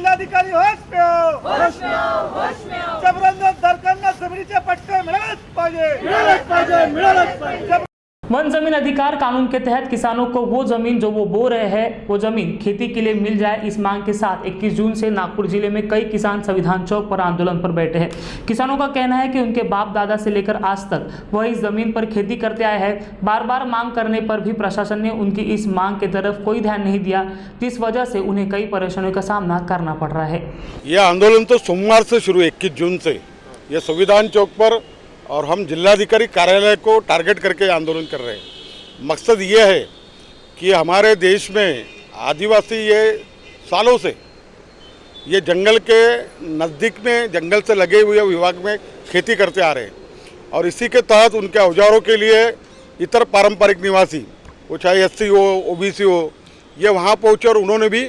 जिल्हाधिकारी होश म्याव जबरदस्त सरकारनं जमिनीचे पट्टे मिळालेच पाहिजे। वन जमीन अधिकार कानून के तहत किसानों को वो जमीन जो वो बो रहे हैं वो जमीन खेती के लिए मिल जाए, इस मांग के साथ 21 जून से नागपुर जिले में कई किसान संविधान चौक पर आंदोलन पर बैठे हैं। किसानों का कहना है कि उनके बाप दादा से लेकर आज तक वह इस जमीन पर खेती करते आए हैं। बार बार मांग करने पर भी प्रशासन ने उनकी इस मांग की तरफ कोई ध्यान नहीं दिया, जिस वजह से उन्हें कई परेशानियों का सामना करना पड़ रहा है। यह आंदोलन तो सोमवार से शुरू 21 जून से ये संविधान चौक पर और हम जिलाधिकारी कार्यालय को टारगेट करके आंदोलन कर रहे हैं। मकसद ये है कि हमारे देश में आदिवासी ये सालों से ये जंगल के नज़दीक में जंगल से लगे हुए विभाग में खेती करते आ रहे हैं और इसी के तहत उनके औजारों के लिए इतर पारंपरिक निवासी वो चाहे SC हो OBC हो ये वहाँ पहुँचे और उन्होंने भी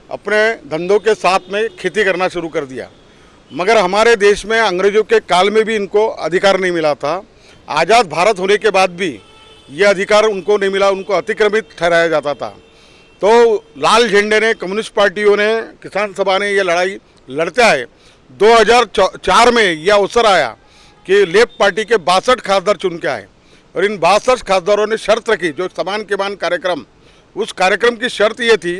अपने धंधों के साथ में खेती करना शुरू कर दिया। मगर हमारे देश में अंग्रेज़ों के काल में भी इनको अधिकार नहीं मिला था। आज़ाद भारत होने के बाद भी ये अधिकार उनको नहीं मिला, उनको अतिक्रमित ठहराया जाता था। तो लाल झंडे ने, कम्युनिस्ट पार्टियों ने, किसान सभा ने ये लड़ाई लड़ते आए। 2004 में यह अवसर आया कि लेफ्ट पार्टी के 62 खासदार चुन के आए और इन 62 खासदारों ने शर्त रखी, जो समान के मान कार्यक्रम, उस कार्यक्रम की शर्त ये थी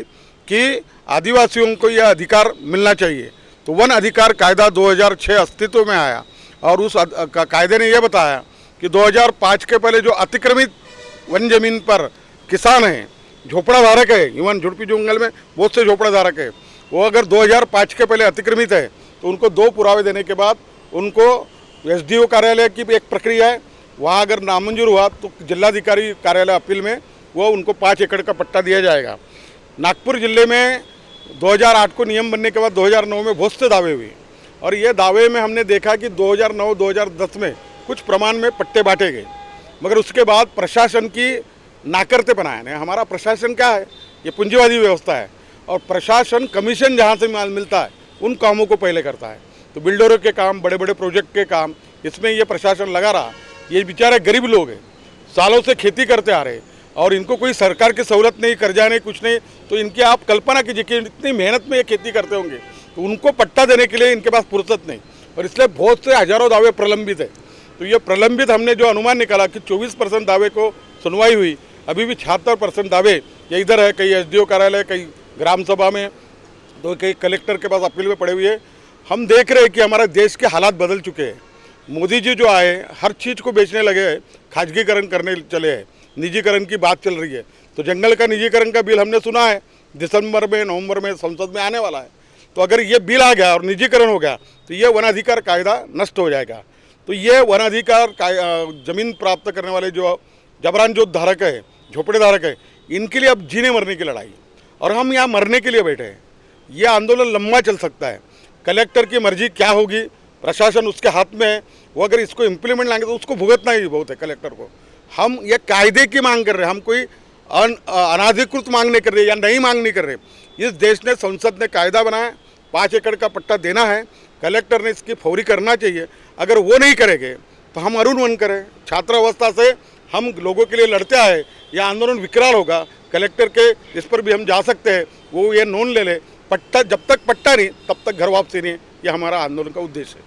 कि आदिवासियों को यह अधिकार मिलना चाहिए। तो वन अधिकार कायदा 2006 अस्तित्व में आया और उस कायदे ने यह बताया कि 2005 के पहले जो अतिक्रमित वन जमीन पर किसान हैं, झोपड़ा धारक है, इवन झुड़पी जंगल में बहुत से झोपड़ा धारक है, वो अगर 2005 के पहले अतिक्रमित है तो उनको 2 पुरावे देने के बाद उनको SDO कार्यालय की एक प्रक्रिया है, वहाँ अगर नामंजूर हुआ तो जिलाधिकारी कार्यालय अपील में वो उनको 5 एकड़ का पट्टा दिया जाएगा। नागपुर जिले में 2008 को नियम बनने के बाद 2009 में बहुत से दावे हुए और ये दावे में हमने देखा कि 2009-2010 में कुछ प्रमाण में पट्टे बांटे गए, मगर उसके बाद प्रशासन की नाकर्तेपना है। हमारा प्रशासन क्या है, ये पूंजीवादी व्यवस्था है और प्रशासन कमीशन जहाँ से माल मिलता है उन कामों को पहले करता है। तो बिल्डरों के काम, बड़े बड़े प्रोजेक्ट के काम, इसमें ये प्रशासन लगा रहा। ये बेचारे गरीब लोग हैं, सालों से खेती करते आ रहे और इनको कोई सरकार की सहूलत नहीं, कर्जा नहीं, कुछ नहीं। तो इनकी आप कल्पना कीजिए कि इतनी मेहनत में ये खेती करते होंगे, तो उनको पट्टा देने के लिए इनके पास फुर्सत नहीं और इसलिए बहुत से हजारों दावे प्रलंबित है। तो ये प्रलंबित हमने जो अनुमान निकाला कि 24% दावे को सुनवाई हुई, अभी भी 76% दावे ये इधर है, कई SDO कार्यालय, कई ग्राम सभा में, तो कई कलेक्टर के पास अपील में पड़े हुए हैं। हम देख रहे हैं कि हमारे देश के हालात बदल चुके हैं। मोदी जी जो आए हर चीज़ को बेचने लगे हैं, खाजगीकरण करने चले हैं, निजीकरण की बात चल रही है। तो जंगल का निजीकरण का बिल हमने सुना है दिसंबर में, नवंबर में संसद में आने वाला है। तो अगर ये बिल आ गया और निजीकरण हो गया तो ये वन अधिकार कायदा नष्ट हो जाएगा। तो ये वन अधिकार जमीन प्राप्त करने वाले जो जबरान जो धारक है, झोपड़े धारक है, इनके लिए अब जीने मरने की लड़ाई और हम यहाँ मरने के लिए बैठे हैं। ये आंदोलन लंबा चल सकता है। कलेक्टर की मर्जी क्या होगी, प्रशासन उसके हाथ में है, वो अगर इसको इम्प्लीमेंट लाएंगे तो उसको भुगतना ही बहुत है कलेक्टर को। हम ये कायदे की मांग कर रहे हैं, हम कोई अनाधिकृत मांग नहीं कर रहे या नई मांग नहीं कर रहे। इस देश ने, संसद ने कायदा बनाया, 5 एकड़ का पट्टा देना है, कलेक्टर ने इसकी फौरी करना चाहिए। अगर वो नहीं करेंगे तो हम अरुण वन करें। छात्रावस्था से हम लोगों के लिए लड़ते आए, यह आंदोलन विकराल होगा। कलेक्टर के इस पर भी हम जा सकते हैं, वो ये नोन ले ले। पट्टा जब तक पट्टा नहीं तब तक घर वापसी नहीं, ये हमारा आंदोलन का उद्देश्य है।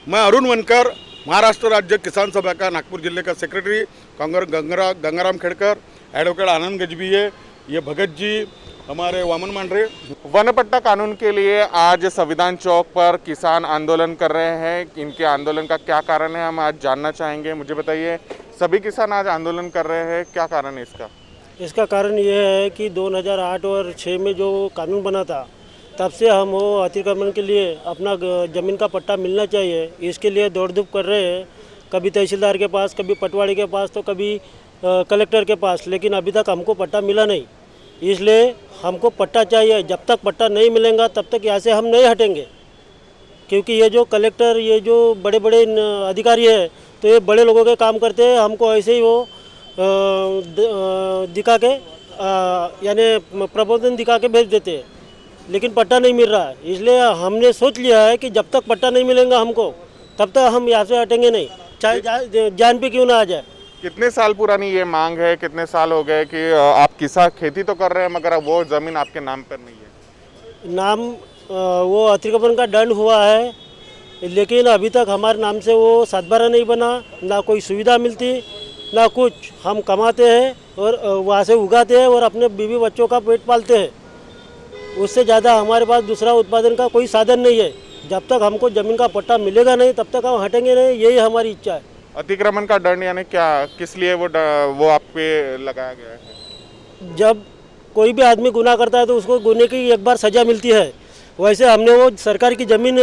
मैं अरुण वनकर, महाराष्ट्र राज्य किसान सभा का नागपुर जिले का सेक्रेटरी, गंगाराम खेड़कर, एडवोकेट आनंद गजबीये, ये भगत जी, हमारे वामन मांडरे। वन पट्टा कानून के लिए आज संविधान चौक पर किसान आंदोलन कर रहे हैं। इनके आंदोलन का क्या कारण है, हम आज जानना चाहेंगे। मुझे बताइए, सभी किसान आज आंदोलन कर रहे हैं, क्या कारण है इसका? इसका कारण ये है कि 2008 और 6 में जो कानून बना था, तब से हम वो अतिक्रमण के लिए अपना ज़मीन का पट्टा मिलना चाहिए, इसके लिए दौड़ धूप कर रहे हैं। कभी तहसीलदार के पास, कभी पटवारी के पास, तो कभी कलेक्टर के पास, लेकिन अभी तक हमको पट्टा मिला नहीं। इसलिए हमको पट्टा चाहिए। जब तक पट्टा नहीं मिलेगा तब तक यहाँ से हम नहीं हटेंगे, क्योंकि ये जो कलेक्टर, ये जो बड़े बड़े अधिकारी है, तो ये बड़े लोगों के काम करते हैं। हमको ऐसे ही वो दिखा के यानी प्रबोधन दिखा के भेज देते हैं, लेकिन पट्टा नहीं मिल रहा है। इसलिए हमने सोच लिया है कि जब तक पट्टा नहीं मिलेगा हमको, तब तक हम यहाँ से हटेंगे नहीं, चाहे जान पे क्यों ना आ जाए। कितने साल पुरानी ये मांग है? कितने साल हो गए कि आप किसान खेती तो कर रहे हैं मगर वो ज़मीन आपके नाम पर नहीं है? नाम वो अतिक्रमण का दंड हुआ है, लेकिन अभी तक हमारे नाम से वो 7/12 नहीं बना, ना कोई सुविधा मिलती ना कुछ। हम कमाते हैं और वहाँ से उगाते हैं और अपने बीवी बच्चों का पेट पालते हैं, उससे ज़्यादा हमारे पास दूसरा उत्पादन का कोई साधन नहीं है। जब तक हमको ज़मीन का पट्टा मिलेगा नहीं तब तक हम हटेंगे नहीं, यही हमारी इच्छा है। अतिक्रमण का दंड यानी क्या, किस लिए वो आप पे लगाया गया है? जब कोई भी आदमी गुनाह करता है तो उसको गुनाह की एक बार सज़ा मिलती है। वैसे हमने वो सरकार की ज़मीन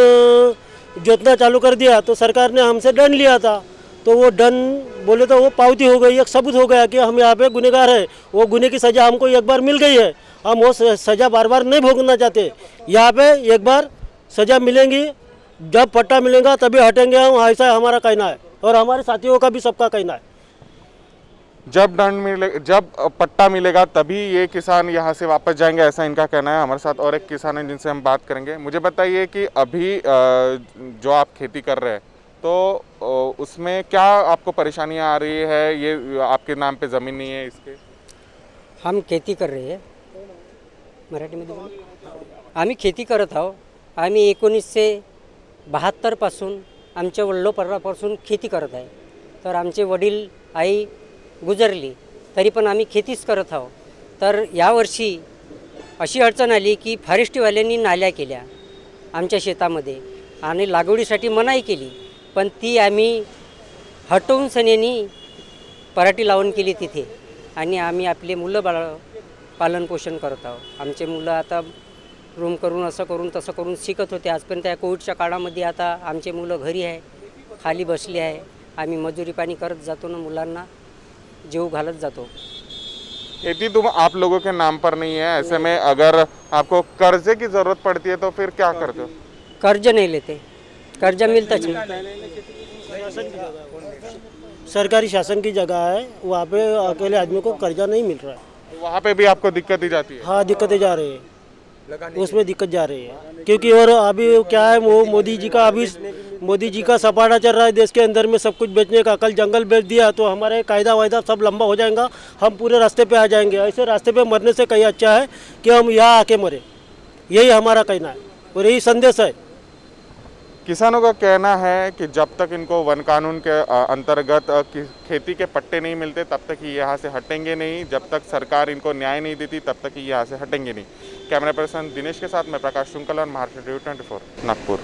जोतना चालू कर दिया तो सरकार ने हमसे दंड लिया था, तो वो दंड बोले तो वो पावती हो गई, एक सबूत हो गया कि हम यहाँ पे गुनहगार है। वो गुनाह की सज़ा हमको एक बार मिल गई है, हम वो सज़ा बार बार नहीं भोगना चाहते। यहाँ पे एक बार सज़ा मिलेंगी, जब पट्टा मिलेगा तभी हटेंगे हम, ऐसा हमारा कहना है और हमारे साथियों का भी सबका कहना है। जब पट्टा मिलेगा तभी ये किसान यहाँ से वापस जाएंगे, ऐसा इनका कहना है। हमारे साथ और एक किसान है जिनसे हम बात करेंगे। मुझे बताइए कि अभी जो आप खेती कर रहे हैं तो उसमें क्या आपको परेशानियाँ आ रही है? ये आपके नाम पे ज़मीन नहीं है इसके? हम खेती कर रहे हैं, मराठीमध्ये बोलू. आम्ही खेती करत आहोत. आम्ही 1972 पासून आमच्या वडिलोपार्वापासून खेती करत आहे. तर आमचे वडील आई गुजरली तरी पण आम्ही खेतीच करत आहोत. तर यावर्षी अशी अडचण आली की फॉरेस्टवाल्यांनी नाल्या केल्या आमच्या शेतामध्ये आणि लागवडीसाठी मनाई केली, पण ती आम्ही हटवून सनेनी पराठी लावून केली तिथे आणि आम्ही आपले मुलं बाळ पालनपोषण करत आहोत. आमचे मुलं आता रूम करून असं करून तसं करून शिकत होते. आजपर्यंत त्या कोविडच्या काळामध्ये आता आमचे मुलं घरी आहे, खाली बसले आहे. आम्ही मजुरी पाणी करत जातो ना, मुलांना जीव घालत जातो. खेती तुम आप लोगों के नाम पर नहीं है, ऐसे में अगर आपको कर्जे की ज़रूरत पड़ती है तो फिर क्या करते हो? कर्ज नहीं लेते, कर्ज मिलता नहीं. सरकारी शासन की जगह है, वहाँ पे अकेले आदमी को कर्जा नहीं मिल रहा है. वहाँ पे भी आपको दिक्कत ही जाती है? हाँ, दिक्कतें जा रही है, उसमें दिक्कत जा रही है. क्योंकि और अभी क्या है, वो मोदी जी का सपाटा चल रहा है देश के अंदर में सब कुछ बेचने का. कल जंगल बेच दिया तो हमारे कायदा वायदा सब लंबा हो जाएगा, हम पूरे रास्ते पे आ जाएंगे. ऐसे रास्ते पे मरने से कहीं अच्छा है कि हम यहाँ आके मरे. यही हमारा कहना है और यही संदेश है. किसानों का कहना है कि जब तक इनको वन कानून के अंतर्गत खेती के पट्टे नहीं मिलते तब तक ये यहाँ से हटेंगे नहीं, जब तक सरकार इनको न्याय नहीं देती तब तक ये यहाँ से हटेंगे नहीं. कैमरा पर्सन दिनेश के साथ मैं प्रकाश शुक्ला और महाराष्ट्र टीवी 24 नागपुर.